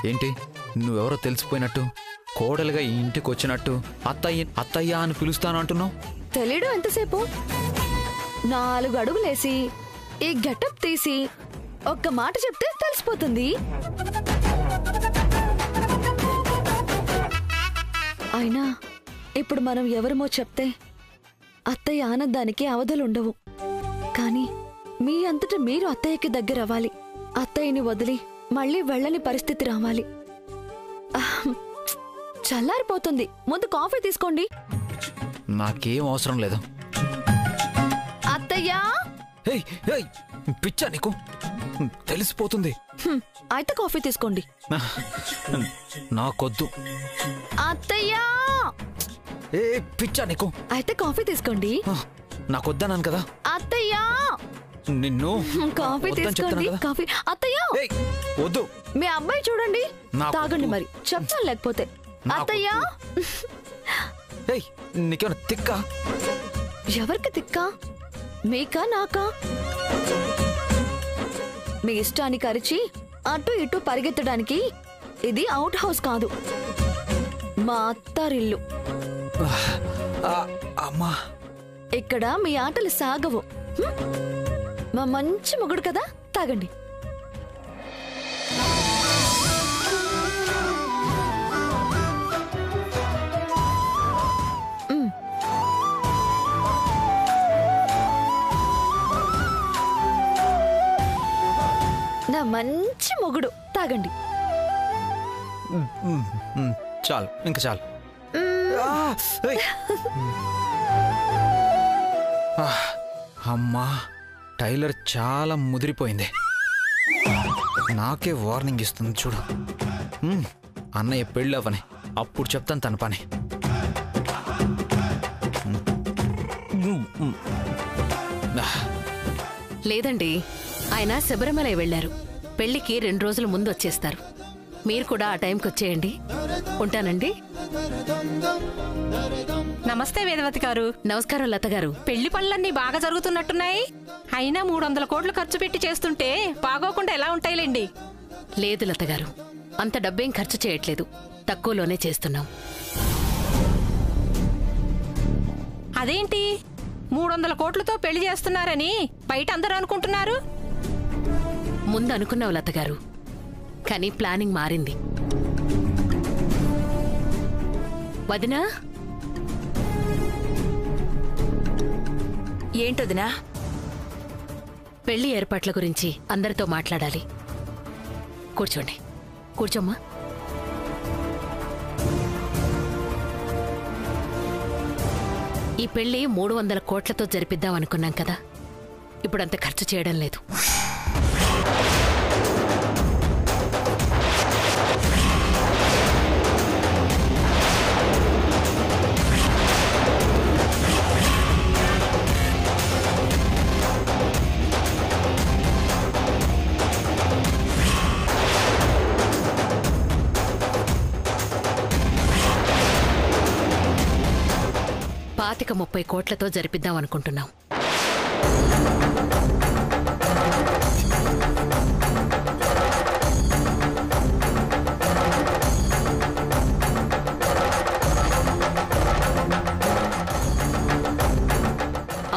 ఏంటి నువ్వెవరో తెలిసిపోయినట్టు కోడలుగా ఈ ఇంటికి వచ్చినట్టు అత్తయ్య అని పిలుస్తాను అంటున్నావు? తెలియడం ఎంతసేపు? 4 అడుగులేసి ఈ గెటప్ తీసి ఒక్క మాట చెప్తే తెలిసిపోతుంది. అయినా ఇప్పుడు మనం ఎవరమో చెప్తే అత్తయ్య ఆనందానికి అవధులుండవు. కానీ మీ అంతటా మీరు అత్తయ్యకి దగ్గర అవ్వాలి. అత్తయ్యని వదిలి మళ్ళీ వెళ్ళని పరిస్థితి రావాలి. చల్లారిపోతుంది. ముందు కాఫీ తీసుకోండి. నాకేం అవసరం లేదు. అత్తయ్యా! పిచ్చా నీకు? తెలిసిపోతుంది. అయితే కాఫీ తీసుకోండి. నాకొద్దు. అత్తయ్యా! పిచ్చా నీకు? అయితే కాఫీ తీసుకోండి. నాకొద్దన్నాను కదా. అత్తయ్యా! నిన్ను కాఫీ తీసుకోండి. కాఫీ. అత్తయ్యా! వద్దు. మీ అబ్బాయి చూడండి. తాగండి మరి, చెప్తాను లేకపోతే. అత్తయ్యా! నీకేమైనా తిక్కా? ఎవరికి తిక్కా? మీకా నాకా? మీ ఇష్టానికి అరిచి అటు ఇటు పరిగెత్తడానికి ఇది అవుట్ హౌస్ కాదు, మా అత్తారిల్లు. అమ్మా, ఇక్కడ మీ ఆటలు సాగవు. మా మంచి మొగుడు కదా, తాగండి. నా మంచి మొగుడు, తాగండి. చాలు, ఇంకా చాలు. అమ్మా, టైలర్ చాలా ముదిరిపోయింది. నాకే వార్నింగ్ ఇస్తుంది చూడు. అన్నయ్య పెళ్ళవని అప్పుడు చెప్తాను తన పని. లేదండి, ఆయన శబరిమల వెళ్లారు. పెళ్లికి 2 రోజుల ముందు వచ్చేస్తారు. మీరు కూడా ఆ టైంకి వచ్చేయండి. ఉంటానండి. నమస్తే వేదవతి గారు. నమస్కారం లత గారు. పెళ్లి పనులన్నీ బాగా జరుగుతున్నట్టున్నాయి. అయినా 300 కోట్లు ఖర్చు పెట్టి చేస్తుంటే బాగోకుండా ఎలా ఉంటాయిలేండి. లేదు లత గారు, అంత డబ్బేం ఖర్చు చేయట్లేదు, తక్కువలోనే చేస్తున్నాం. అదేంటి 300 కోట్లతో పెళ్లి చేస్తున్నారని బయట అందరూ అనుకుంటున్నారు? ముందు అనుకున్నావు లత గారు, కానీ ప్లానింగ్ మారింది. వదినా? ఏంటొదినా? పెళ్లి ఏర్పాట్ల గురించి అందరితో మాట్లాడాలి. కూర్చోండి. కూర్చోమ్మా. ఈ పెళ్లి 300 కోట్లతో జరిపిద్దాం అనుకున్నాం కదా, ఇప్పుడంత ఖర్చు చేయడం లేదు. పాతిక 30 కోట్లతో జరిపిద్దాం అనుకుంటున్నాం.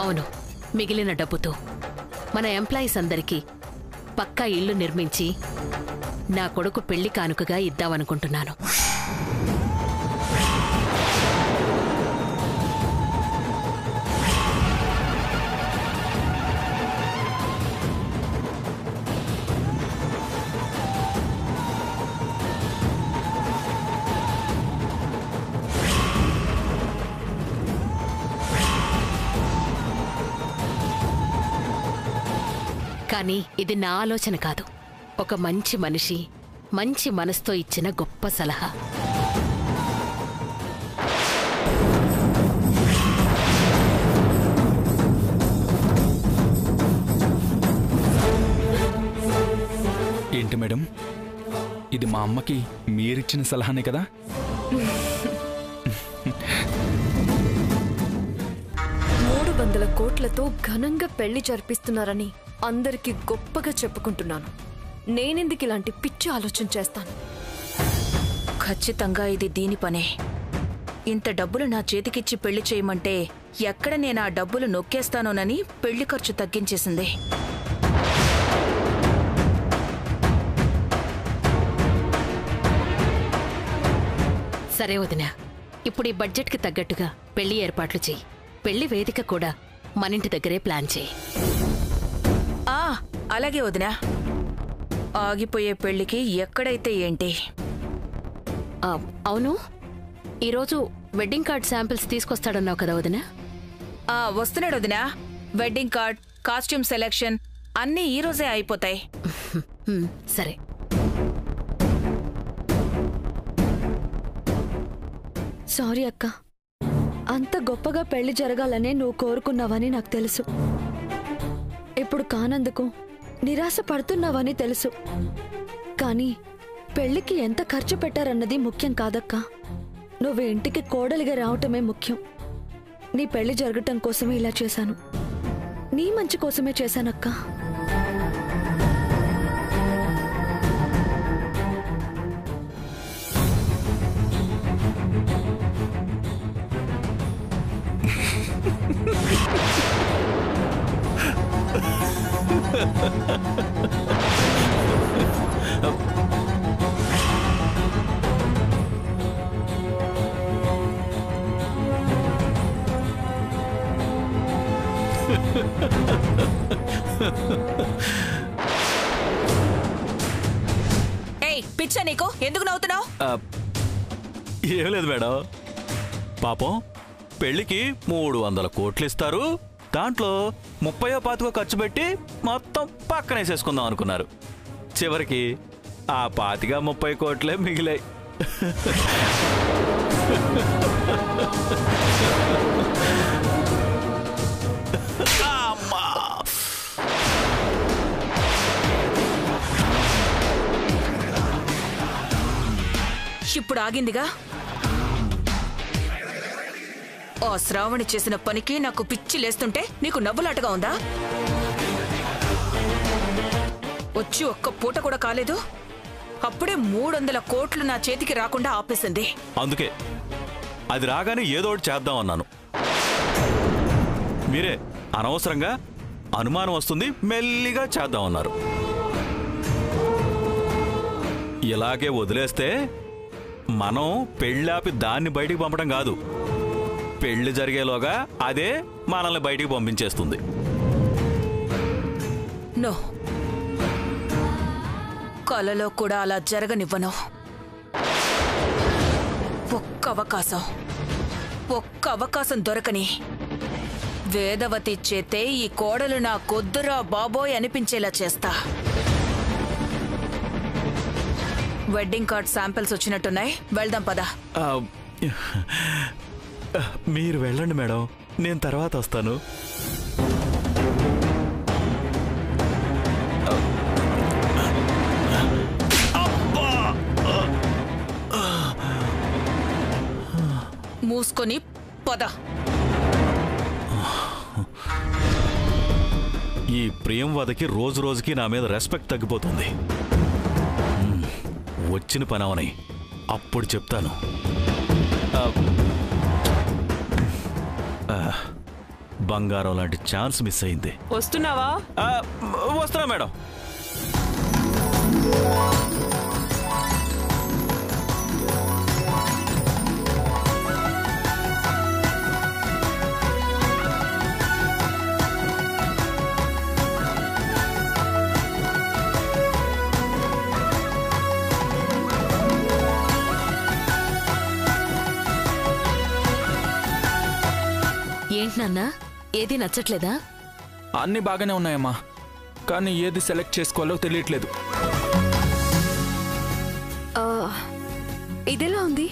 అవును, మిగిలిన డబ్బుతో మన ఎంప్లాయీస్ అందరికీ పక్కా ఇల్లు నిర్మించి నా కొడుకు పెళ్లి కానుకగా ఇద్దామనుకుంటున్నాను. కానీ ఇది నా ఆలోచన కాదు, ఒక మంచి మనిషి మంచి మనసుతో ఇచ్చిన గొప్ప సలహా. ఏంటి మేడం, ఇది మా అమ్మకి మీరిచ్చిన సలహానే కదా? 300 కోట్లతో ఘనంగా పెళ్లి జరిపిస్తున్నారని అందరికీ గొప్పగా చెప్పుకుంటున్నాను. నేనెందుకు ఇలాంటి పిచ్చి ఆలోచన చేస్తాను? ఖచ్చితంగా ఇది దీని పనే. ఇంత డబ్బులు నా చేతికిచ్చి పెళ్లి చేయమంటే ఎక్కడ నేను ఆ డబ్బులు నొక్కేస్తానోనని పెళ్లి ఖర్చు తగ్గించేసింది. సరే వదినా, ఇప్పుడు ఈ బడ్జెట్కి తగ్గట్టుగా పెళ్లి ఏర్పాట్లు చెయ్యి. పెళ్లి వేదిక కూడా మనింటి దగ్గరే ప్లాన్ చేయి. అలాగే వదినా. ఆగిపోయే పెళ్లికి ఎక్కడైతే ఏంటి. అవును, ఈరోజు వెడ్డింగ్ కార్డ్ శాంపిల్స్ తీసుకొస్తాడన్నావు కదా వదినా? వస్తున్నాడు వదినా. వెడ్డింగ్ కార్డ్, కాస్ట్యూమ్ సెలెక్షన్ అన్నీ ఈ రోజే అయిపోతాయి. సరే. సారీ అక్క, అంత గొప్పగా పెళ్లి జరగాలనే నువ్వు కోరుకున్నావని నాకు తెలుసు. ఇప్పుడు కానందుకు నిరాశ పడుతున్నావని తెలుసు. కానీ పెళ్లికి ఎంత ఖర్చు పెట్టారన్నది ముఖ్యం కాదక్కా. నువ్వు ఇంటికి కోడలిగా రావటమే ముఖ్యం. నీ పెళ్లి జరగటం కోసమే ఇలా చేశాను. నీ మంచి కోసమే చేశానక్కా. పిచ్చా నీకు? ఎందుకు నవ్వుతున్నావు? ఏం లేదు మేడం. పాపం పెళ్లికి 300 కోట్లు ఇస్తారు, దాంట్లో 30-25 ఖర్చు పెట్టి మొత్తం పక్కనేసేసుకుందాం అనుకున్నారు. చివరికి ఆ 25-30 కోట్లే మిగిలాయి. ఇప్పుడు ఆగిందిగా. ఆ శ్రావణి చేసిన పనికి నాకు పిచ్చి లేస్తుంటే నీకు నవ్వులాటగా ఉందా? వచ్చి ఒక్క పూట కూడా కాలేదు, అప్పుడే 300 కోట్లు నా చేతికి రాకుండా ఆపేసింది. అందుకే అది రాగానే ఏదో ఒకటి చేద్దాం అన్నాను. మీరే అనవసరంగా అనుమానం వస్తుంది, మెల్లిగా చేద్దామన్నారు. ఇలాగే వదిలేస్తే మనం పెళ్ళాపి దాన్ని బయటికి పంపడం కాదు, పెళ్లి జరిగేలోగా అదే మనల్ని బయటికి పంపించేస్తుంది. నో, కలలో కూడా అలా జరగనివ్వను. ఒక్క అవకాశం దొరకని వేదవతి చేతే ఈ కోడలు నా కొద్దురా బాబోయ్ అనిపించేలా చేస్తా. వెడ్డింగ్ కార్డ్ శాంపిల్స్ వచ్చినట్టున్నాయి, వెళ్దాం పదా. మీరు వెళ్ళండి మేడం, నేను తర్వాత వస్తాను. మూసుకొని పద. ఈ ప్రియం వదకి రోజు రోజుకి నా మీద రెస్పెక్ట్ తగ్గిపోతుంది. వచ్చిన పని అవని అప్పుడు చెప్తాను. బంగారం లాంటి ఛాన్స్ మిస్ అయింది. వస్తున్నావా? వస్తున్నా మేడం. ఏంటి నాన్నా, ఏది నచ్చట్లేదా? అన్నీ బాగానే ఉన్నాయమ్మా, కానీ ఏది సెలెక్ట్ చేసుకోవాలో తెలియట్లేదు. ఇదెలా ఉంది?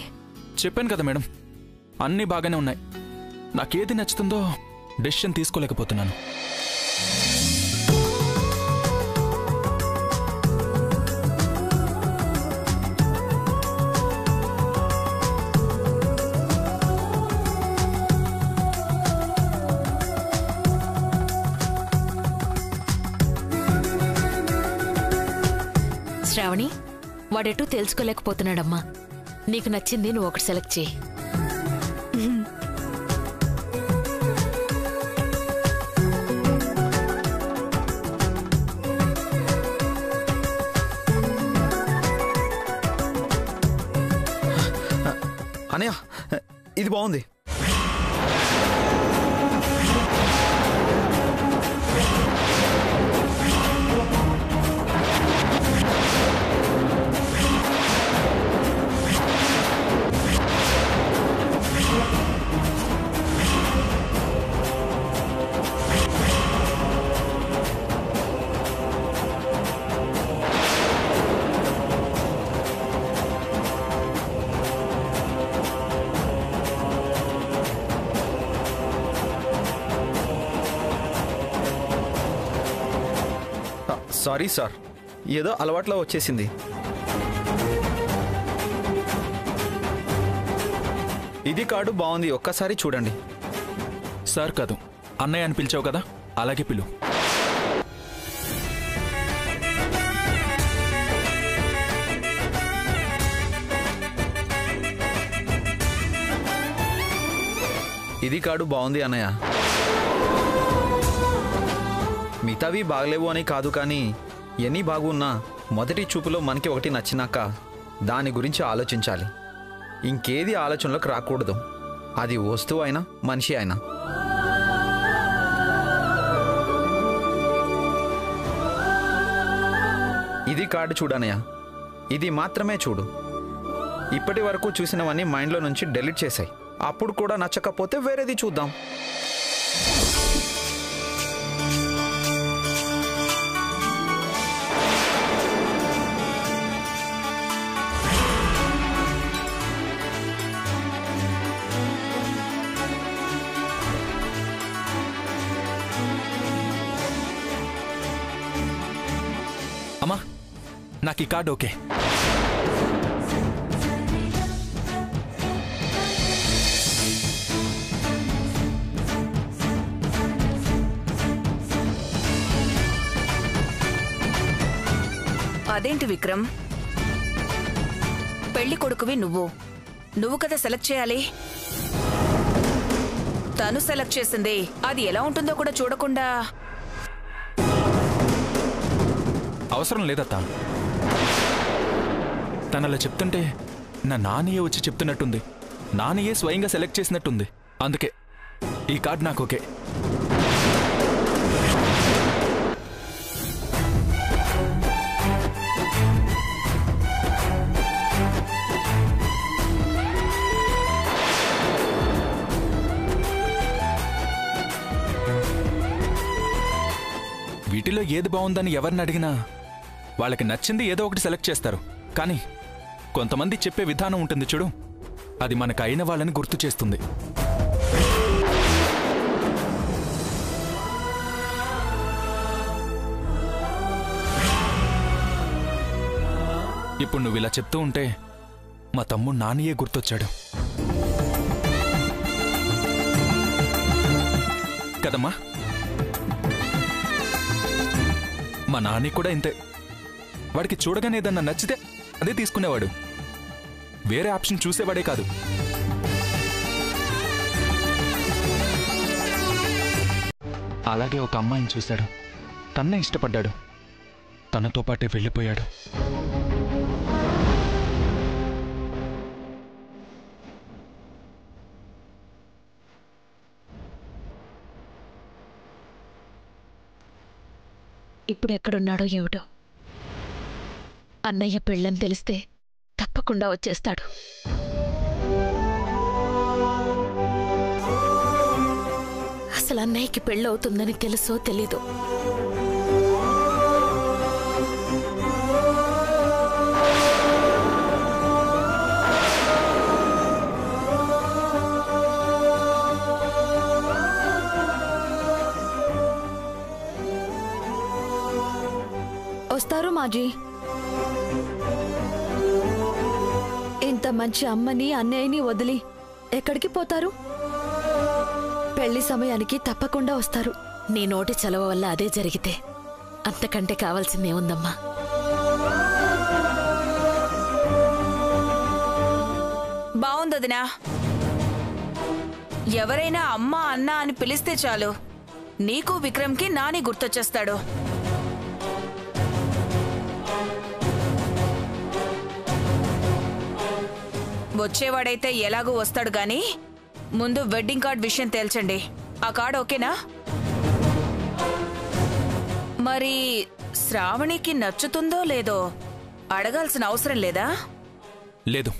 చెప్పాను కదా మేడం, అన్నీ బాగానే ఉన్నాయి. నాకేది నచ్చుతుందో డెసిషన్ తీసుకోలేకపోతున్నాను. శ్రావణి, వాడెటూ తెలుసుకోలేకపోతున్నాడమ్మా. నీకు నచ్చింది నువ్వు ఒకటి సెలెక్ట్ చేయి. అనయ్య ఇది బాగుంది. సారీ సార్, ఏదో అలవాట్లో వచ్చేసింది. ఇది కార్డు బాగుంది, ఒక్కసారి చూడండి. సార్ కాదు, అన్నయ్య అని పిలిచావు కదా, అలాగే పిలు. ఇది కార్డు బాగుంది అన్నయ్య. మిగతావి బాగలేవు అని కాదు, కానీ ఎన్ని బాగున్నా మొదటి చూపులో మనకి ఒకటి నచ్చినాక దాని గురించి ఆలోచించాలి. ఇంకేది ఆలోచనలోకి రాకూడదు, అది వస్తువు అయినా మనిషి అయినా. ఇది కార్డు చూడనయ్య, ఇది మాత్రమే చూడు. ఇప్పటి వరకు చూసినవన్నీ మైండ్లో నుంచి డెలీట్ చేశాయి. అప్పుడు కూడా నచ్చకపోతే వేరేది చూద్దాం. అమ్మా, నాకు ఈ కార్డు ఓకే. అదేంటి విక్రమ్, పెళ్లి కొడుకువి నువ్వు కదా సెలెక్ట్ చేయాలి. తను సెలెక్ట్ చేసింది అది ఎలా ఉంటుందో కూడా చూడకుండా. అవసరం లేదత్తా, తనలా చెప్తుంటే నా నాన్నయ్య వచ్చి చెప్తున్నట్టుంది. నాన్నయ్యే స్వయంగా సెలెక్ట్ చేసినట్టుంది. అందుకే ఈ కార్డు నాకు ఓకే. వీటిలో ఏది బాగుందని ఎవరిని అడిగినా వాళ్ళకి నచ్చింది ఏదో ఒకటి సెలెక్ట్ చేస్తారు. కానీ కొంతమంది చెప్పే విధానం ఉంటుంది చూడు, అది మనకు అయిన వాళ్ళని గుర్తు చేస్తుంది. ఇప్పుడు నువ్వు ఇలా చెప్తూ ఉంటే మా తమ్ముడు నాన్నయ్యే గుర్తొచ్చాడు కదమ్మా. మా నాని కూడా ఇంతే. వాడికి చూడగానే ఏదన్నా నచ్చితే అదే తీసుకునేవాడు, వేరే ఆప్షన్ చూసేవాడే కాదు. అలాగే ఒక అమ్మాయిని చూశాడు, తన్నే ఇష్టపడ్డాడు, తనతో పాటే వెళ్ళిపోయాడు. ఇప్పుడు ఎక్కడున్నాడో ఏమిటో. అన్నయ్య పెళ్ళని తెలిస్తే తప్పకుండా వచ్చేస్తాడు. అసలు అన్నయ్యకి పెళ్ళవుతుందని తెలుసో తెలీదు. వస్తారు మాజీ. ఇంత మంచి అమ్మని అన్నయ్యని వదిలి ఎక్కడికి పోతారు? పెళ్లి సమయానికి తప్పకుండా వస్తారు. నీ నోటి చలవ వల్ల అదే జరిగితే అంతకంటే కావాల్సిందేముందమ్మా? వదినా. ఎవరైనా అమ్మా అన్న అని పిలిస్తే చాలు నీకు విక్రమ్కి నాని గుర్తొచ్చేస్తాడు. వచ్చేవాడైతే ఎలాగూ వస్తాడు గాని ముందు వెడ్డింగ్ కార్డ్ విషయం తేల్చండి. ఆ కార్డు ఓకేనా? మరి శ్రావణికి నచ్చుతుందో లేదో అడగాల్సిన అవసరం లేదా? లేదు.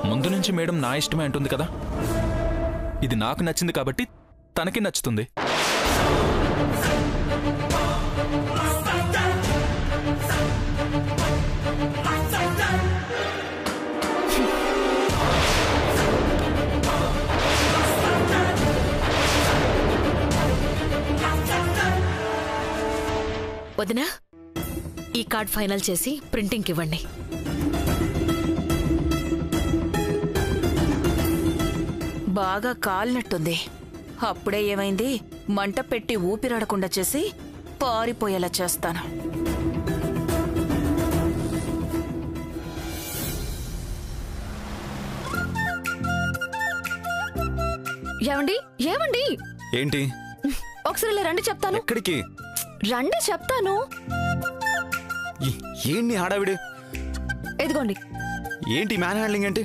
ముందు నుంచి మేడం నా ఇష్టమే అంటుంది కదా. ఇది నాకు నచ్చింది కాబట్టి తనకి నచ్చుతుంది. వదినా, ఈ కార్డ్ ఫైనల్ చేసి ప్రింటింగ్కి ఇవ్వండి. బాగా కాలినట్టుంది. అప్పుడే ఏమైంది? మంట పెట్టి ఊపిరాడకుండా చేసి పారిపోయేలా చేస్తాను. ఏమండి ఏమండి ఏంటి? ఒకసారి ఇలా రండి చెప్తాను. ఎక్కడికి? రండి చెప్తాను. ఏంటి హడావిడి? ఎదిగోండి. ఏంటి మ్యాన్ హ్యాండ్లింగ్ ఏంటి?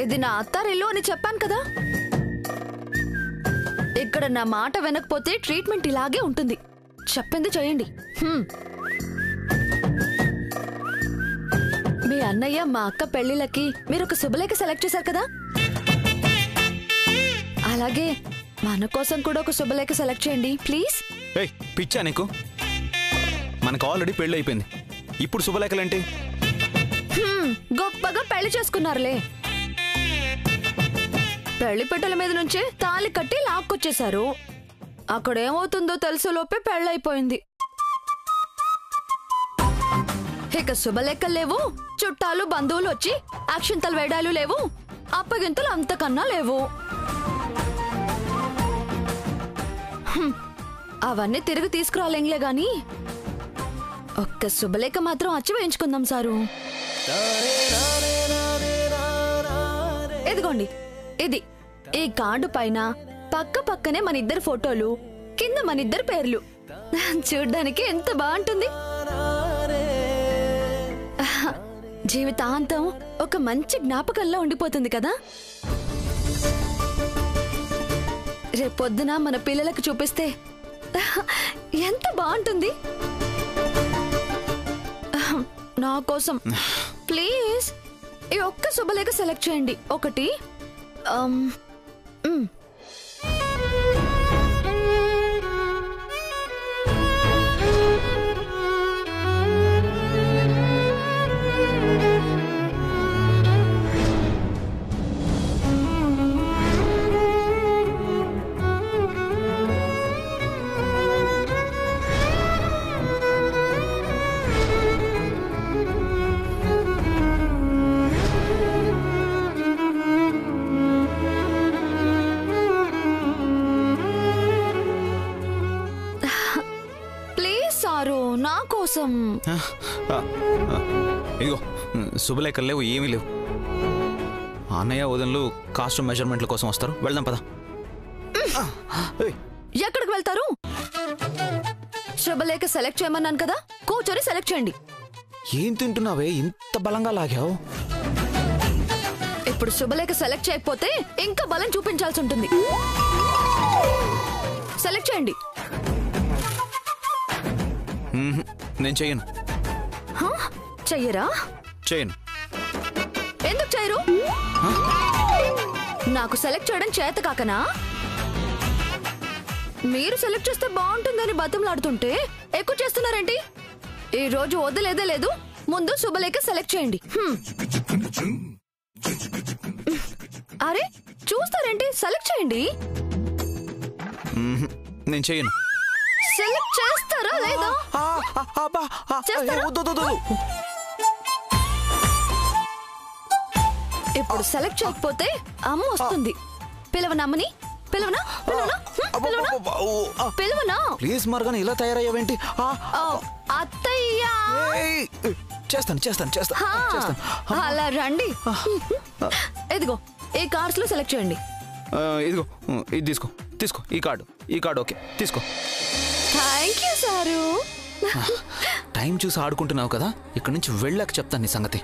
ఇది నా అత్తారిల్లు అని చెప్పాను కదా. ఇక్కడ నా మాట వినకపోతే ట్రీట్మెంట్ ఇలాగే ఉంటుంది. చెప్పింది చేయండి. మీ అన్నయ్య మా అక్క పెళ్లిళ్ళకి మీరు ఒక శుభలేఖ సెలెక్ట్ చేశారు కదా, అలాగే మన కోసం కూడా ఒక శుభలేఖ సెలెక్ట్ చేయండి ప్లీజ్. ఏయ్ పిచ్చా నీకు? మనకు ఆల్రెడీ పెళ్లి అయిపోయింది. ఇప్పుడు శుభలేఖలేంటి? గొప్పగా పెళ్లి చేసుకున్నారులే. పెళ్లి పెట్టెల మీద నుంచే తాళి కట్టి లాక్కొచ్చేశారు. అక్కడ ఏమవుతుందో తెలుసులోపే పెళ్ళైపోయింది. ఇక శుభలేఖలు లేవు, చుట్టాలు బంధువులు వచ్చి అక్షింతలు వేడాలు లేవు, అప్పగింతలు అంతకన్నా లేవు. అవన్నీ తిరిగి తీసుకురాలేంలే గాని ఒక్క శుభలేఖ మాత్రం అచ్చి వేయించుకుందాం సారు. ఎదిగోండి, ఇది ఈ కార్డు పైన పక్క పక్కనే మన ఇద్దరు ఫోటోలు, కింద మన ఇద్దరు పేర్లు. చూడ్డానికి ఎంత బాగుంటుంది. జీవితాంతం ఒక మంచి జ్ఞాపకంలో ఉండిపోతుంది కదా. రేపొద్దున మన పిల్లలకు చూపిస్తే ఎంత బాగుంటుంది. నా కోసం ప్లీజ్ ఈ ఒక్క శుభలేఖ సెలెక్ట్ చేయండి. ఒకటి నా కోసం. ఇదిగో శుభలేఖలు లేవు, ఏమీ లేవు. అన్నయ్య వదనలు కాస్ట్యూమ్ మెజర్మెంట్ల కోసం వస్తారు. వెళ్దాం పద. ఎక్కడికి వెళ్తారు? శుభలేఖ సెలెక్ట్ చేయమన్నాను కదా, కూర్చొని సెలెక్ట్ చేయండి. ఏం తింటున్నావే ఇంత బలంగా లాగావు? ఇప్పుడు శుభలేఖ సెలెక్ట్ చేయకపోతే ఇంకా బలం చూపించాల్సి ఉంటుంది. సెలెక్ట్ చేయండి. నేను చెయ్యను. చెయ్యరా? చేయను. ఎందుకు చేయరు? నాకు సెలెక్ట్ చేయడం చేత కాకనా? మీరు సెలెక్ట్ చేస్తే బాగుంటుందని బతంలాడుతుంటే ఎక్కువ చేస్తున్నారేంటి? ఈ రోజు వదిలేదే లేదు. ముందు శుభలేఖ సెలెక్ట్ చేయండి. అరే చూస్తారేంటి? సెలెక్ట్ చేయండి. నేను చేయను. సెలెక్ట్ చేస్తారా లేదా? ఇప్పుడు సెలెక్ట్ చేయకపోతే అమ్మ వస్తుంది. పిలవనమ్మని పిలవనా పిలవనా పిలవనా ప్లీజ్ మార్గాని ఇలా తయారయ్యావేంటి అత్తయ్య చేస్తాను చేస్తాను చేస్తాను చేస్తాను అలా రండి. ఇదిగో ఈ కార్డ్స్ లో సెలెక్ట్ చేయండి. ఇదిగో ఇది తీసుకో తీసుకో ఈ కార్డు ఓకే తీసుకో. Thank you sir. టైం చూసి ఆడుకుంటున్నావు కదా, ఇక్కడ నుంచి వెళ్ళాక చెప్తాను నీ సంగతి.